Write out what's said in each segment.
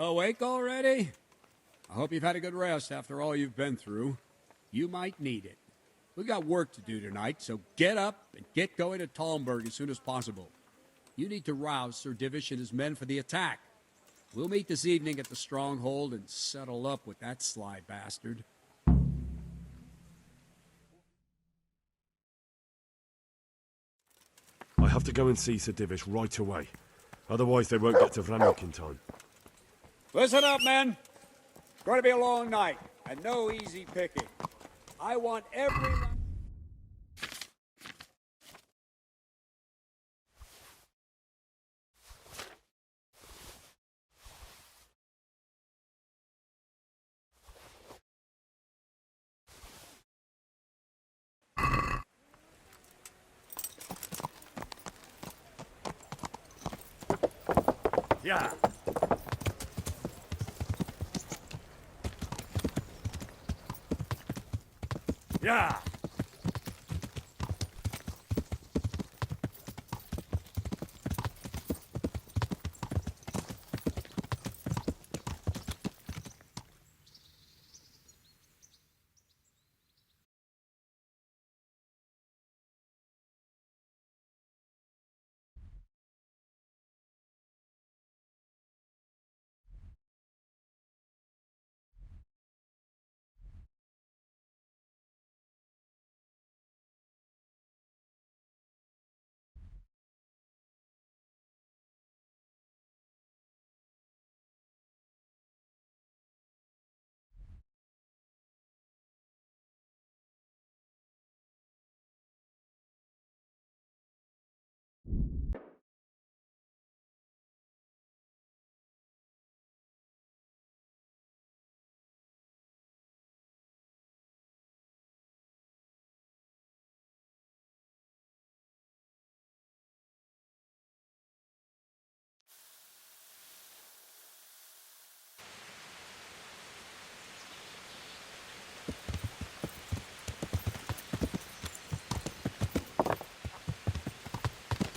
Awake already? I hope you've had a good rest after all you've been through. You might need it. We've got work to do tonight, so get up and get going to Talmberg as soon as possible. You need to rouse Sir Divish and his men for the attack. We'll meet this evening at the stronghold and settle up with that sly bastard. I have to go and see Sir Divish right away. Otherwise they won't get to Wronki in time. Listen up, men. It's going to be a long night, and no easy picking. I want every... Yeah. Yeah.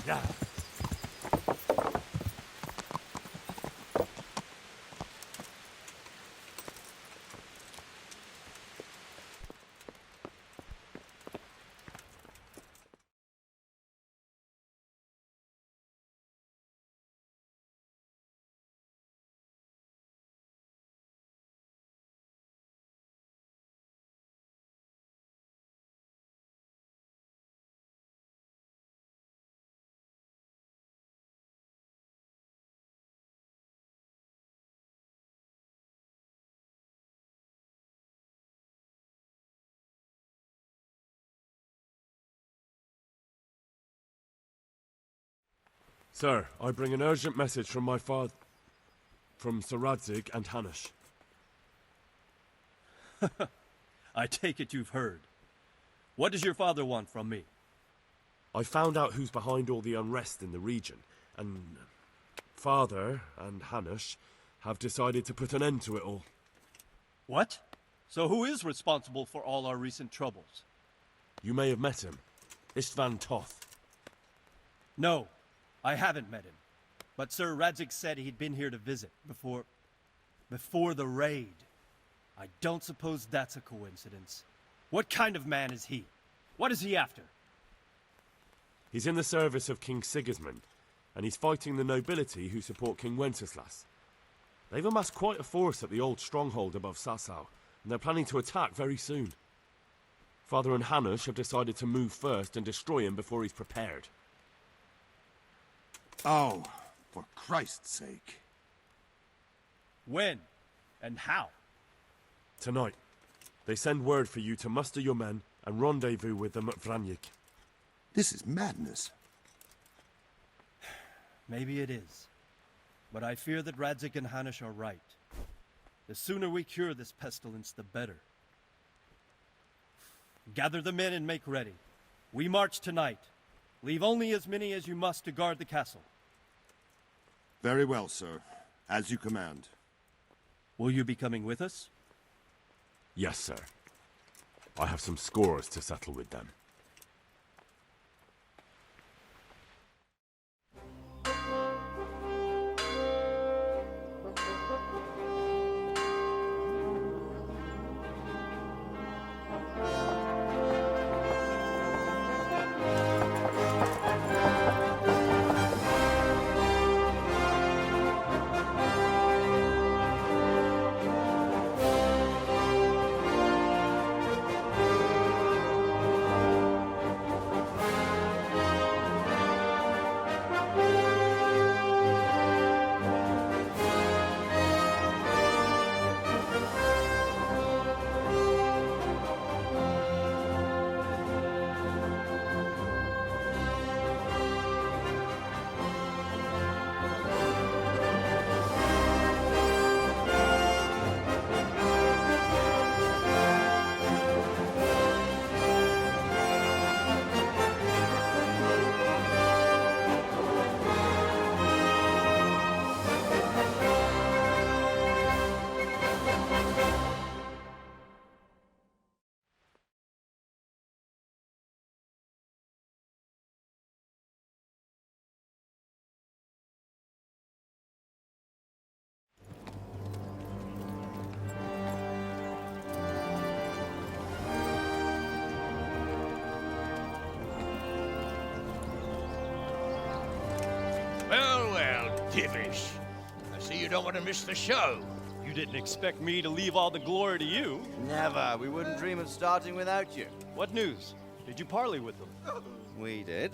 Yeah. Sir, I bring an urgent message from my father, from Sir Radzig and Hanush. I take it you've heard. What does your father want from me? I found out who's behind all the unrest in the region, and Father and Hanush have decided to put an end to it all. What? So who is responsible for all our recent troubles? You may have met him. Istvan Toth. No, I haven't met him. But Sir Radzig said he'd been here to visit before the raid. I don't suppose that's a coincidence. What kind of man is he? What is he after? He's in the service of King Sigismund, and he's fighting the nobility who support King Wenceslas. They've amassed quite a force at the old stronghold above Sasau, and they're planning to attack very soon. Father and Hanush have decided to move first and destroy him before he's prepared. Oh, for Christ's sake. When? And how? Tonight, they send word for you to muster your men and rendezvous with them at Wronki. This is madness. Maybe it is. But I fear that Radzig and Hanush are right. The sooner we cure this pestilence, the better. Gather the men and make ready. We march tonight. Leave only as many as you must to guard the castle. Very well, sir. As you command. Will you be coming with us? Yes, sir. I have some scores to settle with them. Divish. I see you don't want to miss the show. You didn't expect me to leave all the glory to you. Never. We wouldn't dream of starting without you. What news? Did you parley with them? We did.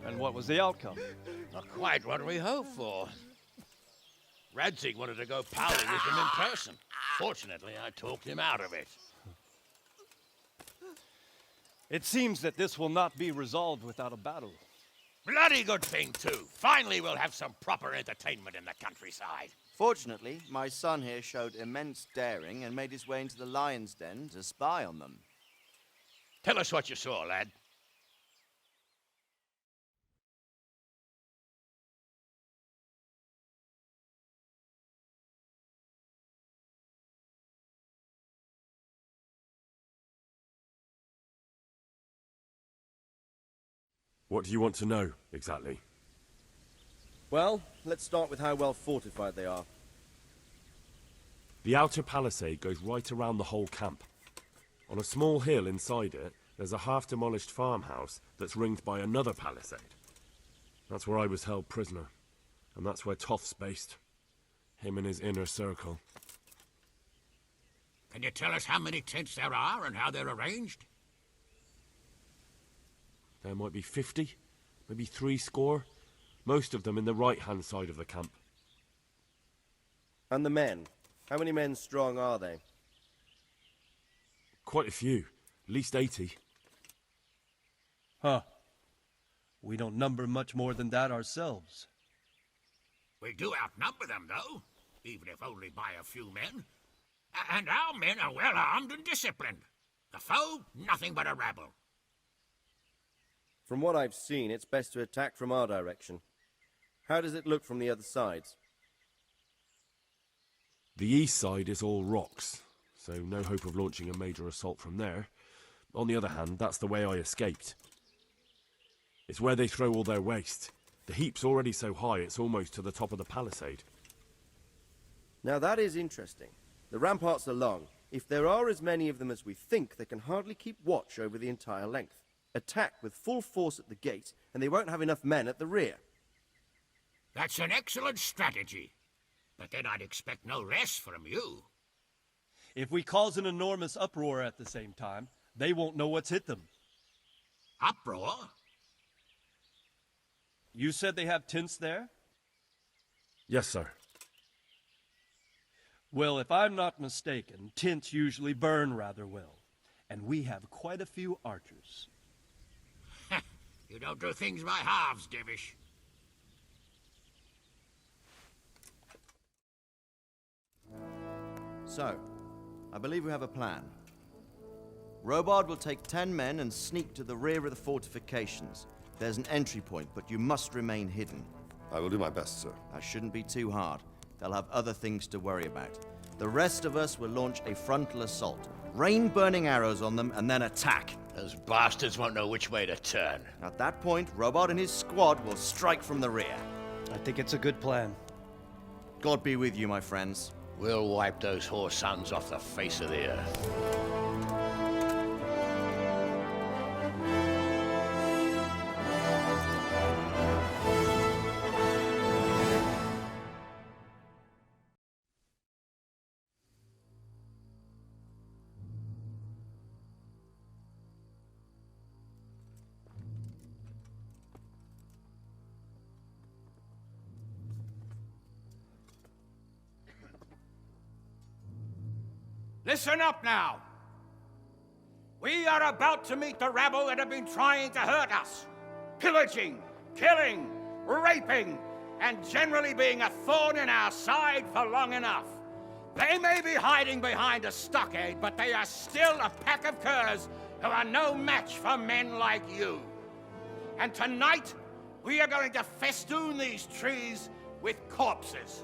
And what was the outcome? Not quite what we hoped for. Radzig wanted to go powder with him in person. Fortunately, I talked him out of it. It seems that this will not be resolved without a battle. Bloody good thing, too. Finally, we'll have some proper entertainment in the countryside. Fortunately, my son here showed immense daring and made his way into the lion's den to spy on them. Tell us what you saw, lad. What do you want to know, exactly? Well, let's start with how well fortified they are. The outer palisade goes right around the whole camp. On a small hill inside it, there's a half-demolished farmhouse that's ringed by another palisade. That's where I was held prisoner, and that's where Toff's based. Him and his inner circle. Can you tell us how many tents there are and how they're arranged? There might be 50, maybe 70, most of them in the right-hand side of the camp. And the men? How many men strong are they? Quite a few, at least 80. Huh. We don't number much more than that ourselves. We do outnumber them, though, even if only by a few men. And our men are well armed and disciplined. The foe, nothing but a rabble. From what I've seen, it's best to attack from our direction. How does it look from the other sides? The east side is all rocks, so no hope of launching a major assault from there. On the other hand, that's the way I escaped. It's where they throw all their waste. The heap's already so high it's almost to the top of the palisade. Now that is interesting. The ramparts are long. If there are as many of them as we think, they can hardly keep watch over the entire length. Attack with full force at the gate, and they won't have enough men at the rear. That's an excellent strategy. But then I'd expect no less from you. If we cause an enormous uproar at the same time, they won't know what's hit them. Uproar? You said they have tents there? Yes, sir. Well, if I'm not mistaken, tents usually burn rather well. And we have quite a few archers. You don't do things by halves, Divish. So, I believe we have a plan. Robard will take 10 men and sneak to the rear of the fortifications. There's an entry point, but you must remain hidden. I will do my best, sir. That shouldn't be too hard. They'll have other things to worry about. The rest of us will launch a frontal assault. Rain burning arrows on them and then attack. Those bastards won't know which way to turn. At that point, Robard and his squad will strike from the rear. I think it's a good plan. God be with you, my friends. We'll wipe those whore sons off the face of the earth. Listen up now. We are about to meet the rabble that have been trying to hurt us. Pillaging, killing, raping, and generally being a thorn in our side for long enough. They may be hiding behind a stockade, but they are still a pack of curs who are no match for men like you. And tonight, we are going to festoon these trees with corpses.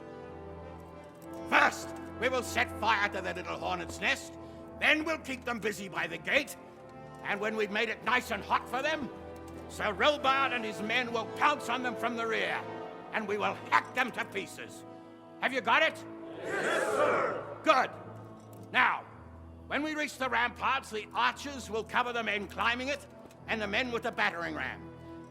First, we will set fire to their little hornet's nest. Then we'll keep them busy by the gate. And when we've made it nice and hot for them, Sir Robard and his men will pounce on them from the rear. And we will hack them to pieces. Have you got it? Yes, sir! Good. Now, when we reach the ramparts, the archers will cover the men climbing it, and the men with the battering ram.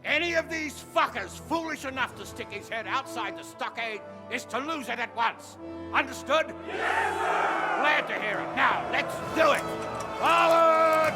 Any of these fuckers foolish enough to stick his head outside the stockade is to lose it at once. Understood? Yes, sir! Glad to hear it. Now, let's do it! Forward!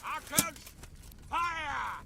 Archers, fire!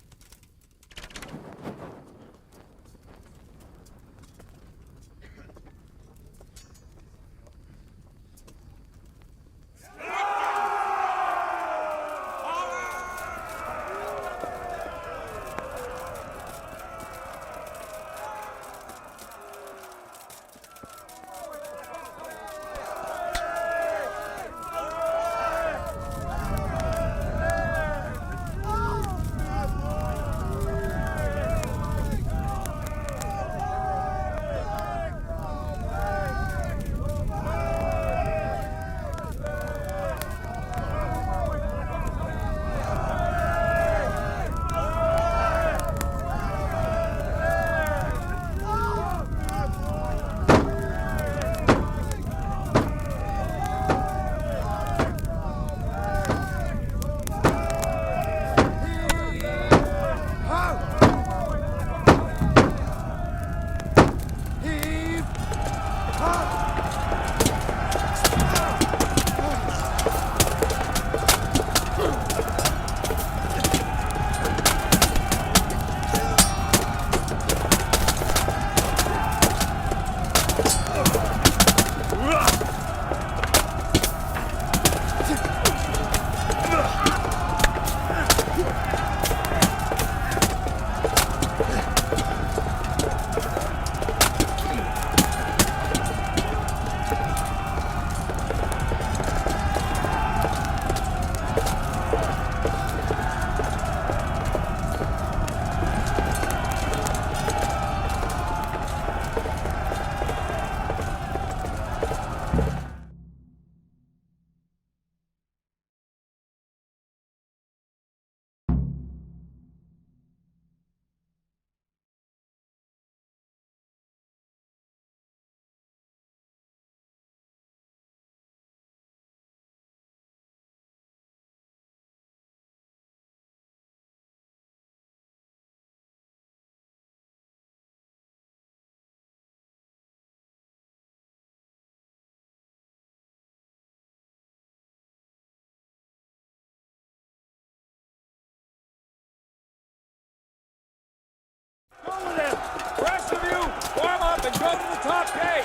Go with him! Rest of you, warm up and go to the top gate!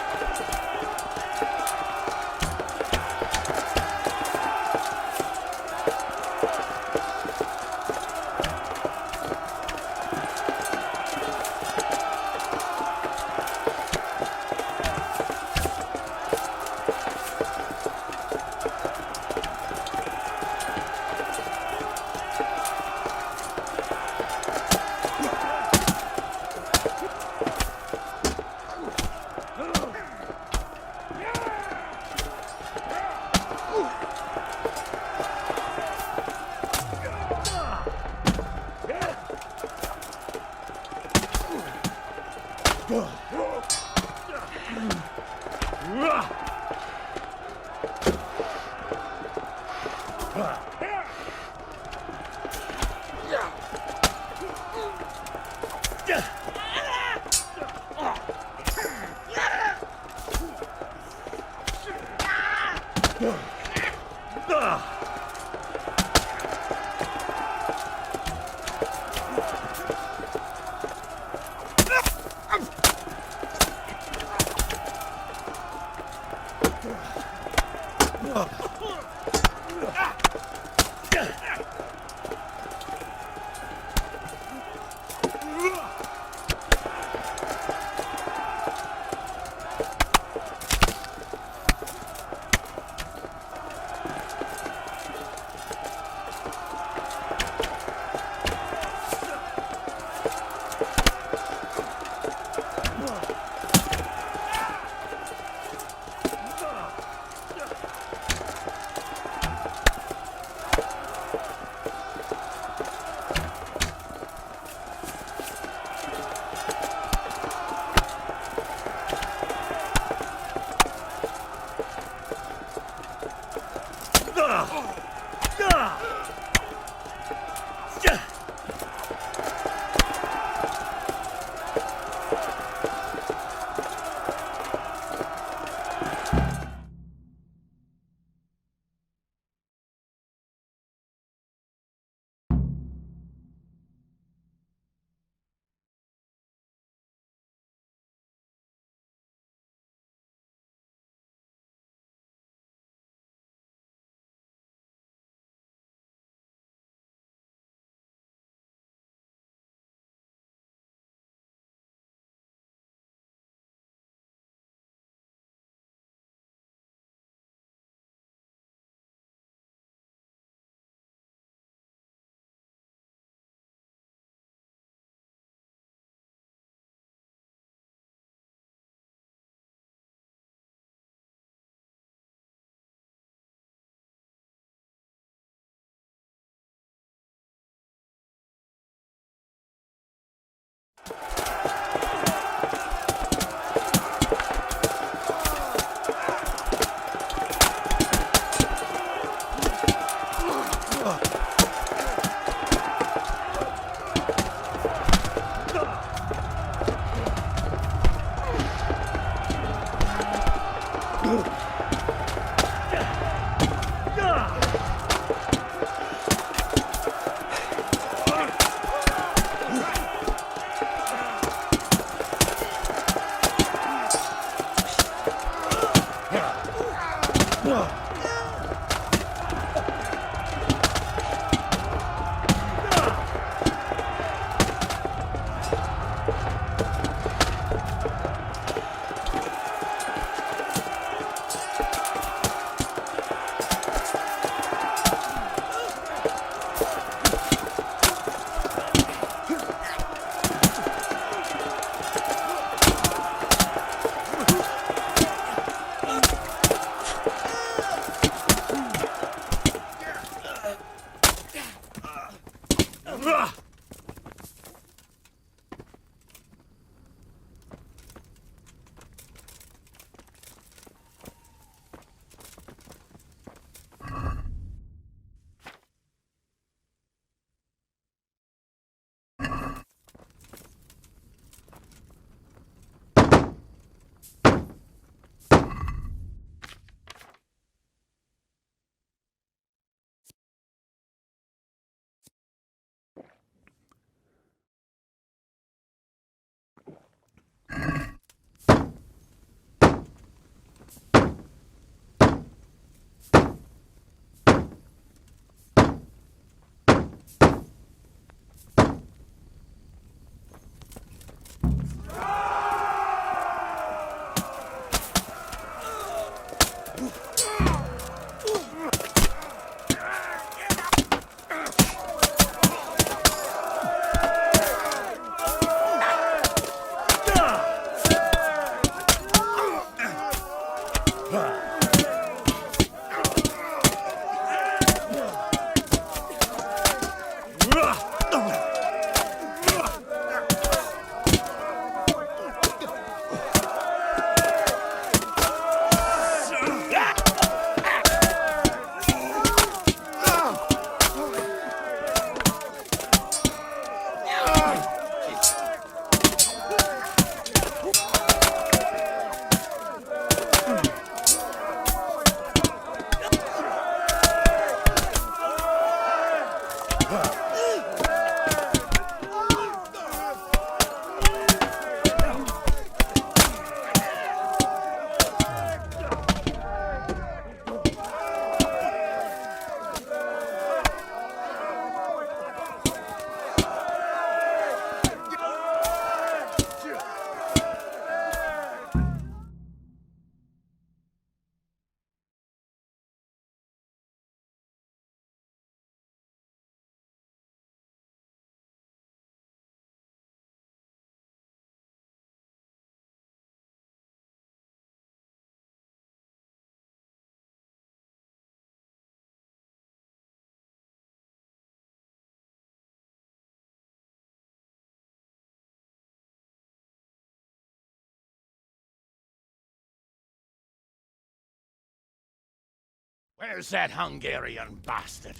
Where's that Hungarian bastard?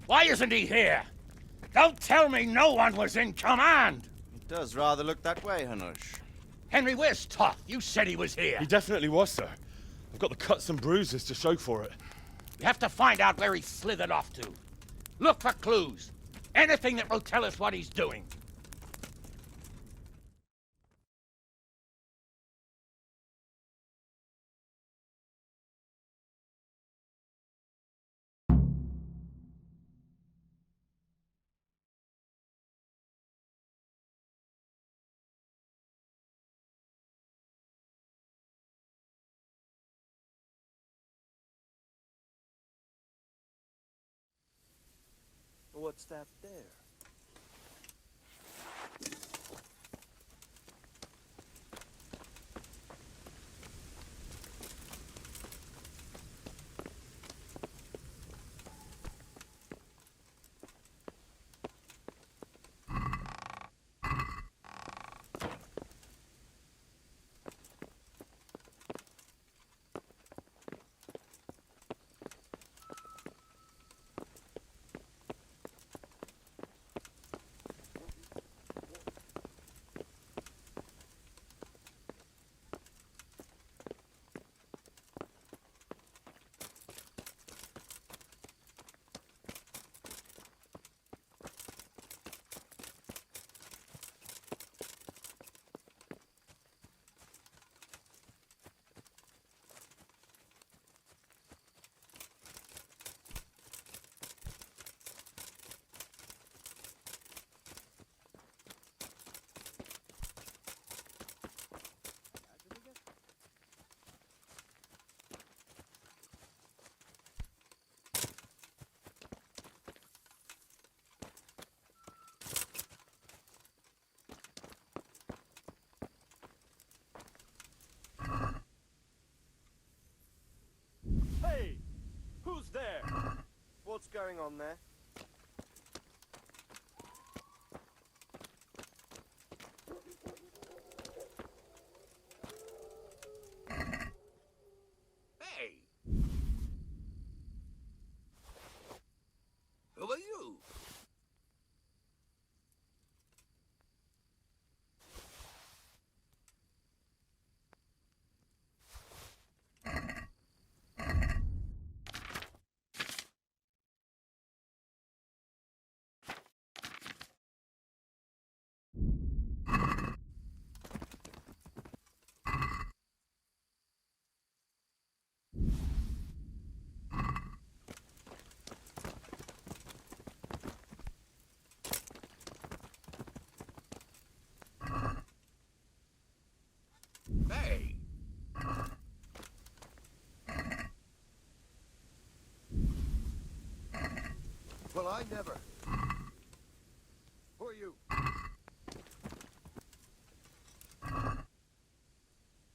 Why isn't he here? Don't tell me no one was in command! It does rather look that way, Hanush. Henry, where's Toth? You said he was here. He definitely was, sir. I've got the cuts and bruises to show for it. We have to find out where he slithered off to. Look for clues. Anything that will tell us what he's doing. What's that there? Hey! Who's there? What's going on there? Hey! Who are you? Well, I never. Who are you?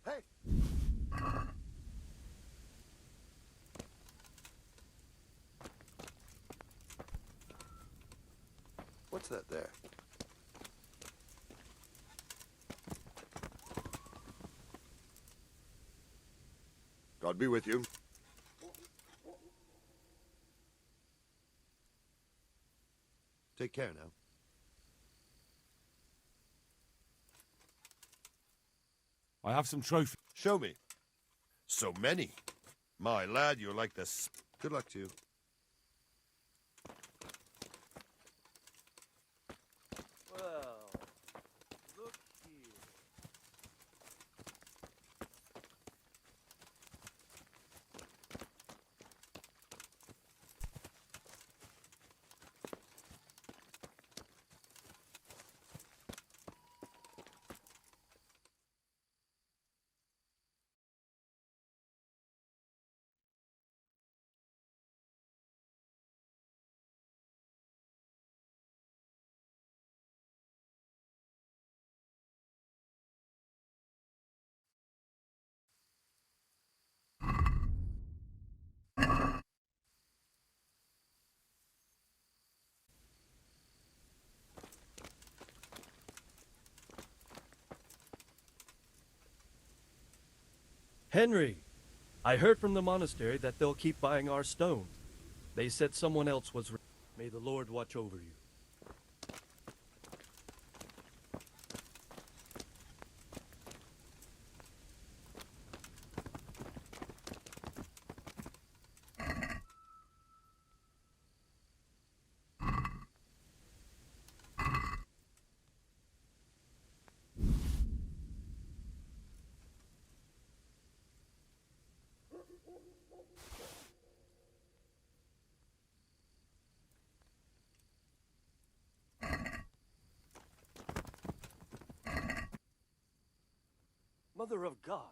Hey! What's that there? God be with you. Take care now. I have some trophies. Show me. So many. My lad, you're like this. Good luck to you. Well, look here. Henry, I heard from the monastery that they'll keep buying our stone. They said someone else was. May the Lord watch over you. Mother of God.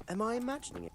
Am I imagining it?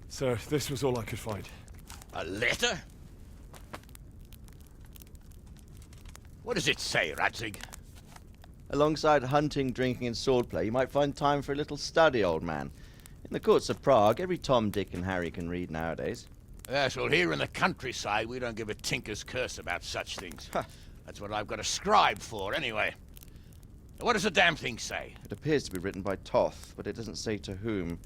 Sir, this was all I could find. A letter? What does it say, Radzig? Alongside hunting, drinking, and swordplay, you might find time for a little study, old man. In the courts of Prague, every Tom, Dick, and Harry can read nowadays. Yes, well, here in the countryside, we don't give a tinker's curse about such things. That's what I've got a scribe for, anyway. What does the damn thing say? It appears to be written by Toth, but it doesn't say to whom.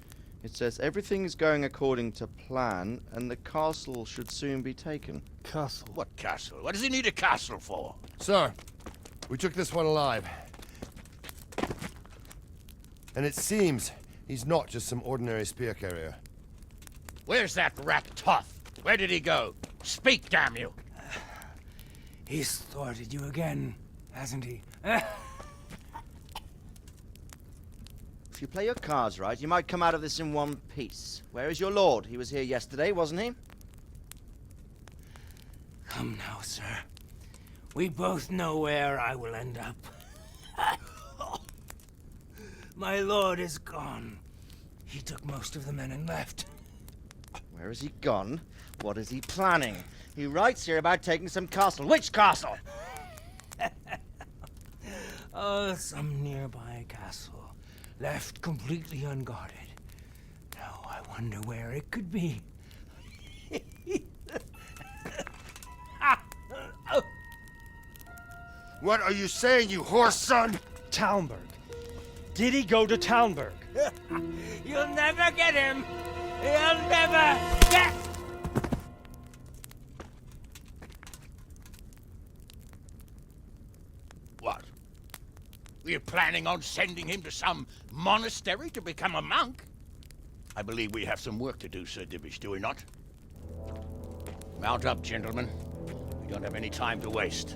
It says everything is going according to plan, and the castle should soon be taken. Castle. What castle? What does he need a castle for? Sir, we took this one alive. And it seems he's not just some ordinary spear carrier. Where's that rat Toth? Where did he go? Speak, damn you! He's thwarted you again, hasn't he? If you play your cards right, you might come out of this in one piece. Where is your lord? He was here yesterday, wasn't he? Come now, sir. We both know where I will end up. My lord is gone. He took most of the men and left. Where has he gone? What is he planning? He writes here about taking some castle. Which castle? Oh, some nearby castle, left completely unguarded. Now I wonder where it could be. What are you saying, you horse son? Talmberg. Did he go to Talmberg? You'll never get him! You'll never get... What? We're planning on sending him to some monastery to become a monk? I believe we have some work to do, Sir Divish, do we not? Mount up, gentlemen. We don't have any time to waste.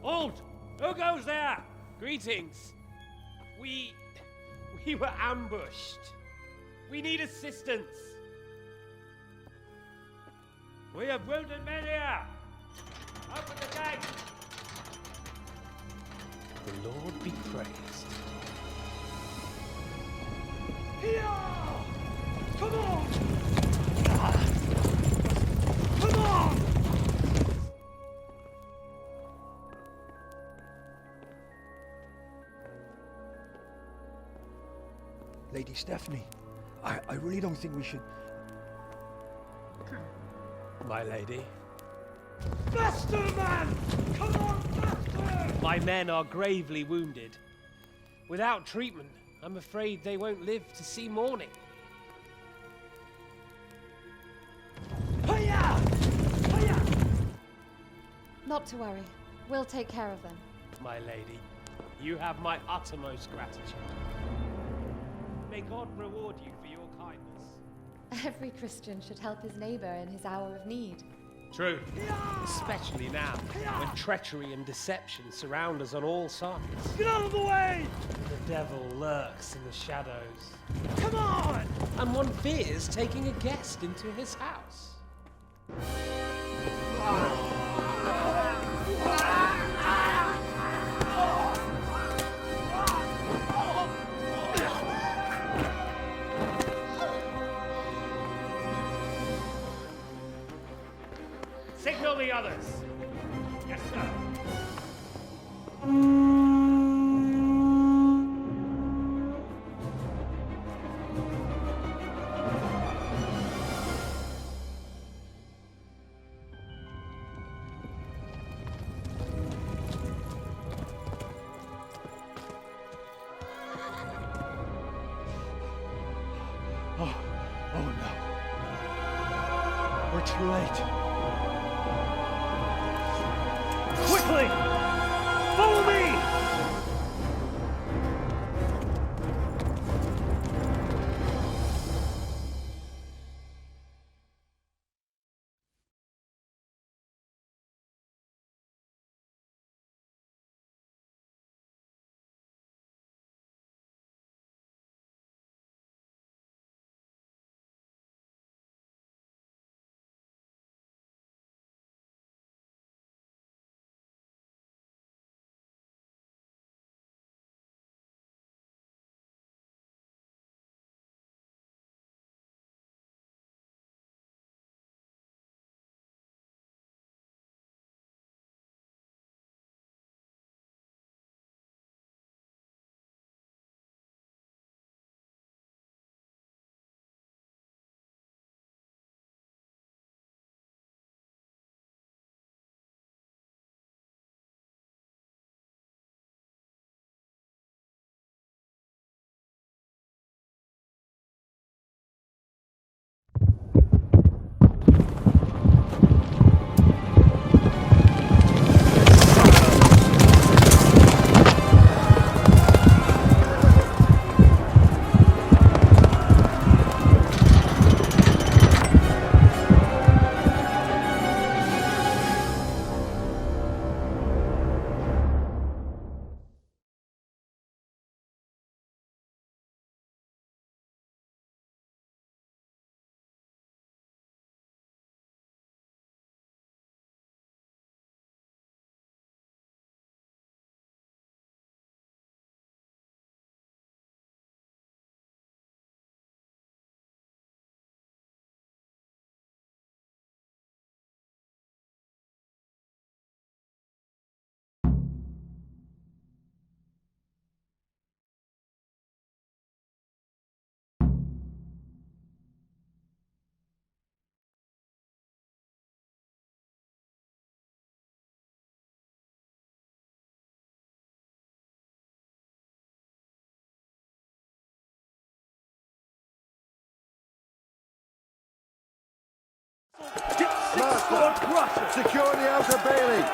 Halt! Who goes there? Greetings. We were ambushed. We need assistance. We have wounded men here. Open the gate. The Lord be praised. Here! Come on! Come on! Lady Stephanie, I really don't think we should... My lady. Faster, man! Come on, faster! My men are gravely wounded. Without treatment, I'm afraid they won't live to see morning. Hiya! Hiya! Not to worry. We'll take care of them. My lady, you have my uttermost gratitude. May God reward you for your kindness. Every Christian should help his neighbor in his hour of need. True. Especially now, when treachery and deception surround us on all sides. Get out of the way! The devil lurks in the shadows. Come on! And one fears taking a guest into his house. Signal the others. Yes, sir. Oh no. We're too late. Quickly! Follow me! Master, secure the outer bailey.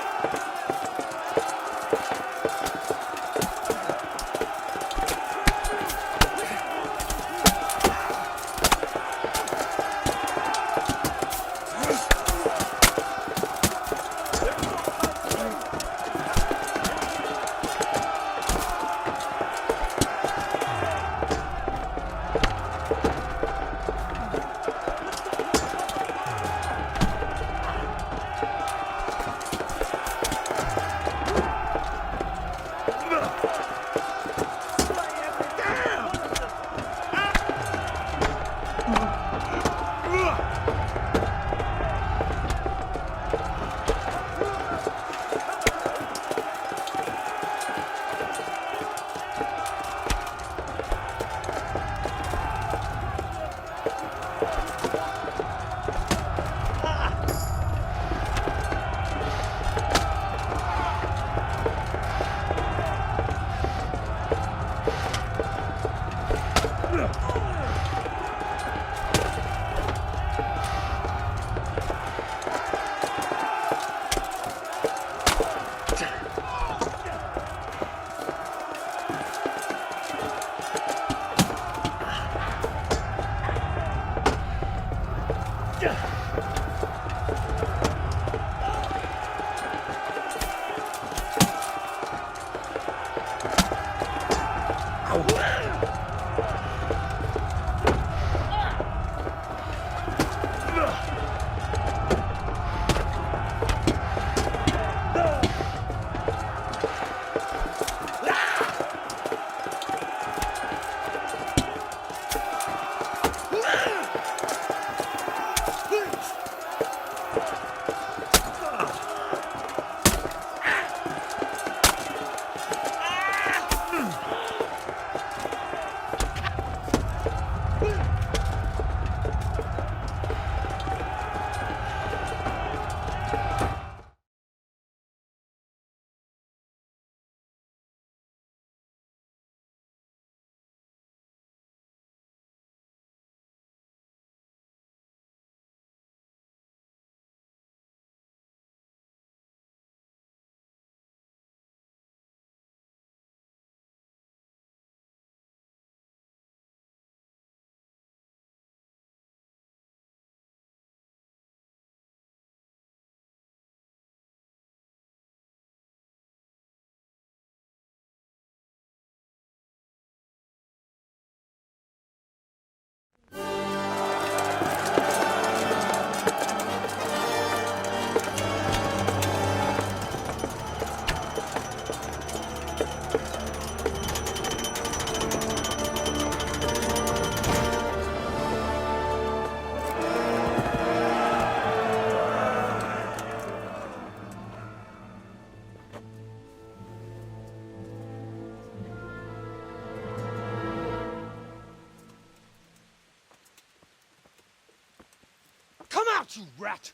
You rat!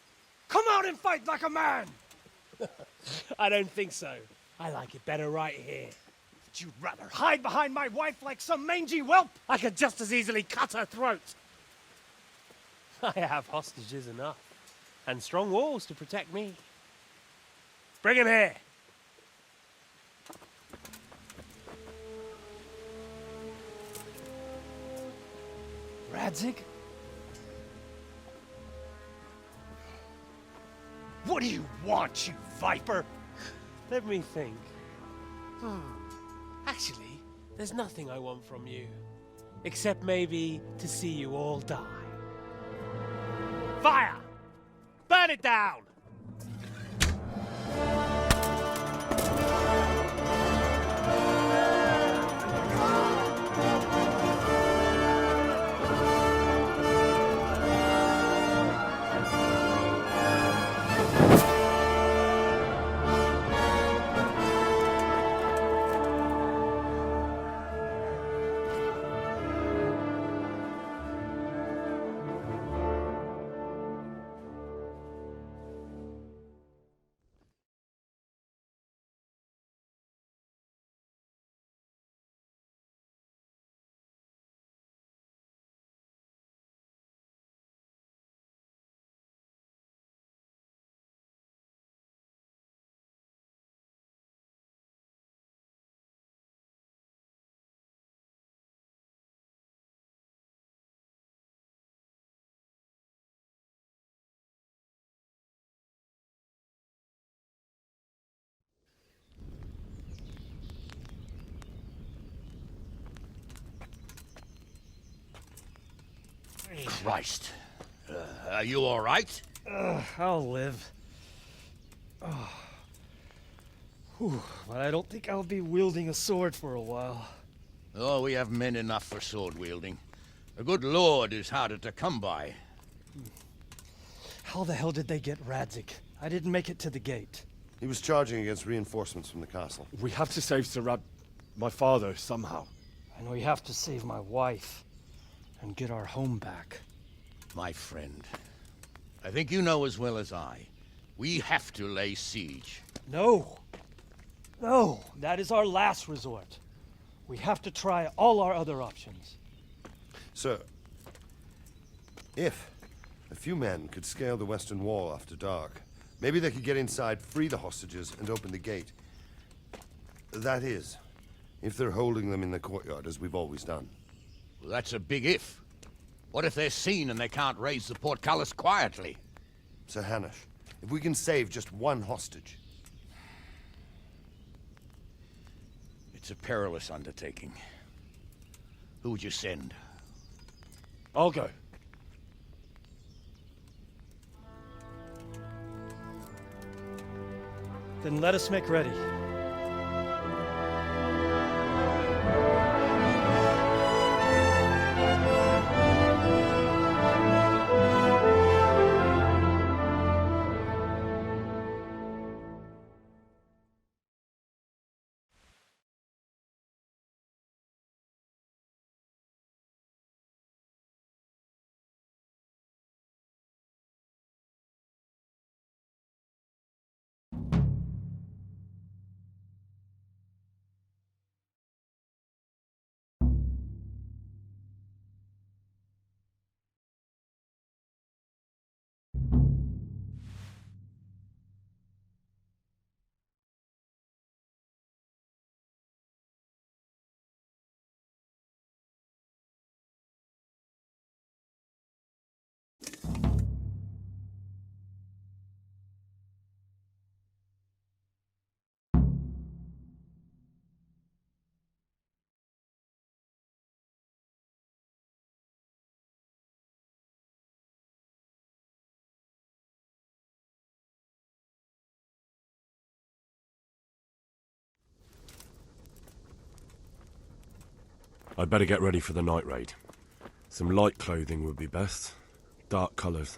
Come out and fight like a man! I don't think so. I like it better right here. Would you rather hide behind my wife like some mangy whelp? I could just as easily cut her throat. I have hostages enough, and strong walls to protect me. Bring him here! Radzig? What do you want, you viper? Let me think. Actually, there's nothing I want from you. Except maybe to see you all die. Fire! Burn it down! Christ. Are you all right? I'll live. Oh. Whew, but I don't think I'll be wielding a sword for a while. Oh, we have men enough for sword wielding. A good lord is harder to come by. How the hell did they get Radzik? I didn't make it to the gate. He was charging against reinforcements from the castle. We have to save my father, somehow. And we have to save my wife. And get our home back. My friend, I think you know as well as I. We have to lay siege. No. No, that is our last resort. We have to try all our other options. Sir, if a few men could scale the western wall after dark, maybe they could get inside, free the hostages, and open the gate. That is, if they're holding them in the courtyard, as we've always done. Well, that's a big if. What if they're seen and they can't raise the portcullis quietly? Sir Hanush, if we can save just one hostage... It's a perilous undertaking. Who would you send? I'll go. Then let us make ready. I'd better get ready for the night raid. Some light clothing would be best. Dark colours.